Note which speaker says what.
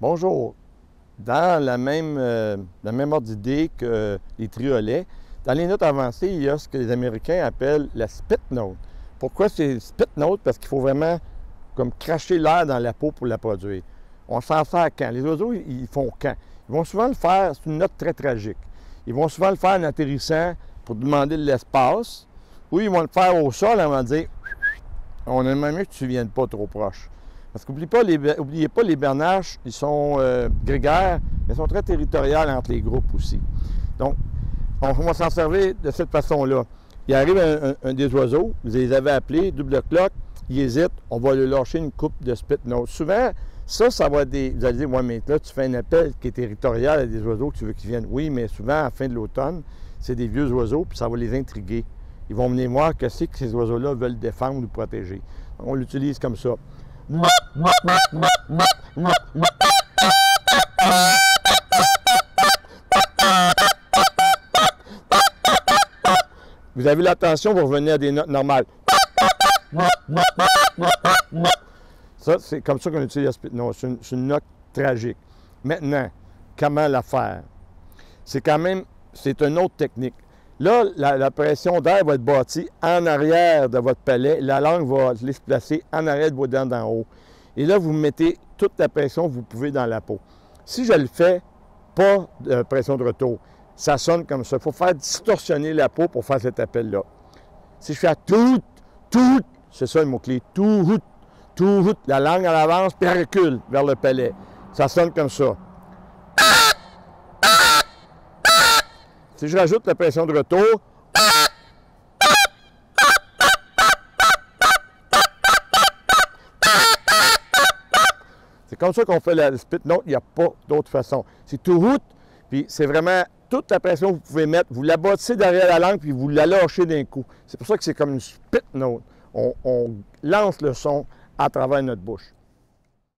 Speaker 1: Bonjour. Dans la même ordre d'idée que les triolets, dans les notes avancées, il y a ce que les Américains appellent la spit note. Pourquoi c'est spit note? Parce qu'il faut vraiment comme cracher l'air dans la peau pour la produire. On s'en sert quand? Les oiseaux, ils font quand? Ils vont souvent le faire, c'est une note très tragique. Ils vont souvent le faire en atterrissant pour demander de l'espace, ou ils vont le faire au sol en dire « On aimerait mieux que tu ne viennes pas trop proche ». Parce qu'oubliez pas, les bernaches, ils sont grégaires, mais ils sont très territoriaux entre les groupes aussi. Donc, on va s'en servir de cette façon-là. Il arrive un des oiseaux, vous les avez appelés, double cloque, il hésite, on va lui lâcher une coupe de spit note. Souvent, ça va être des... Vous allez dire, ouais, mais là, tu fais un appel qui est territorial à des oiseaux que tu veux qu'ils viennent. Oui, mais souvent, à la fin de l'automne, c'est des vieux oiseaux, puis ça va les intriguer. Ils vont venir voir que c'est que ces oiseaux-là veulent défendre ou protéger. On l'utilise comme ça. Vous avez l'attention, vous revenez à des notes normales. Ça, c'est comme ça qu'on utilise la spit note. C'est une note tragique. Maintenant, comment la faire? C'est une autre technique. Là, la pression d'air va être bâtie en arrière de votre palais. La langue va se placer en arrière de vos dents d'en haut. Et là, vous mettez toute la pression que vous pouvez dans la peau. Si je le fais, pas de pression de retour, ça sonne comme ça. Il faut faire distorsionner la peau pour faire cet appel-là. Si je fais tout, c'est ça le mot-clé, tout, la langue elle avance, puis elle recule vers le palais. Ça sonne comme ça. Si je rajoute la pression de retour, c'est comme ça qu'on fait la spit note, il n'y a pas d'autre façon. C'est tout, puis c'est vraiment toute la pression que vous pouvez mettre, vous la bâtissez derrière la langue, puis vous la lâchez d'un coup. C'est pour ça que c'est comme une spit note. On lance le son à travers notre bouche.